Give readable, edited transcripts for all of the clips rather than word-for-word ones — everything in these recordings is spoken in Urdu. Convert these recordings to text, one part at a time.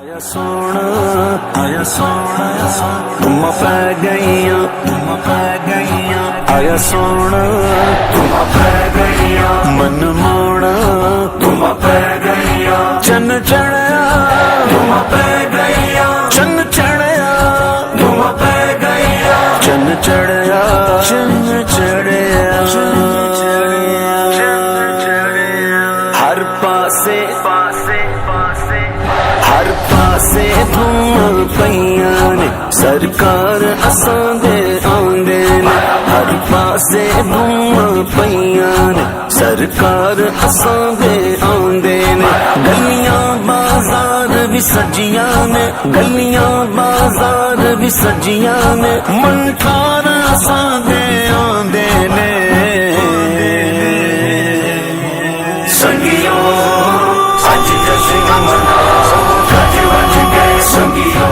آیا سونا تم پہ گئیاں آیا سونا تم پہ گئیاں من موڑا تم پہ گئیاں چن چڑھیا تم پہ گئیاں چن چڑھیا تم پہ گئیاں چن چڑھیا ہر پاسے دھوم پیاں نے سرکار اساں دے آندے نے ہر پاسے دھوم پیاں نے سرکار اساں دے آندے نے گلیاں بازار بھی سجیاں نے گلیاں بازار بھی سجیاں نے منٹار اساں دے آندے نے سنگیوں اج جشن مناؤ گج وج گئے سنگیوں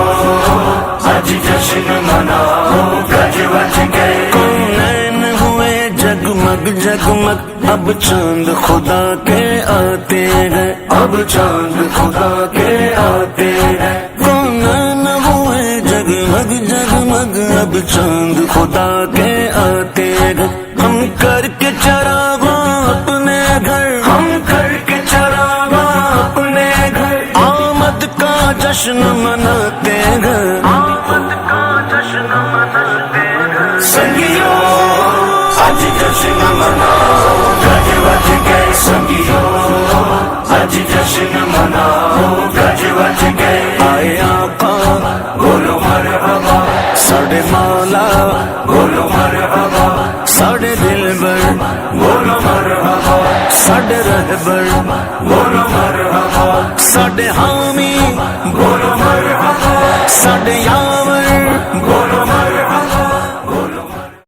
اج جشن مناؤ گج وج گئے کونین ہوئے جگمگ جگمگ اب چاند خدا کے آتے ہیں اب چاند خدا کے آتے ہیں کونین ہوئے جگمگ جگمگ اب چاند خدا کے آتے ہیں ہم کر کے چراغاں اپنے گھر ہم کر کے چراغاں اپنے گھر آمد کا جشن مناتے ہیں آمد کا جشن مناتے ہیں سنگیوں آج جشن مناؤ گج وج گئے سنگیوں آج جشن مناؤ گج وج گئے آئے آقا بولو مرحبا ساڑے مولا بولو مرحبا ساڑے دلبر بولو مرحبا ساڑے رہبر بولو مرحبا ساڑے حامی بولو مرحبا ساڑے یاور بولو مرحبا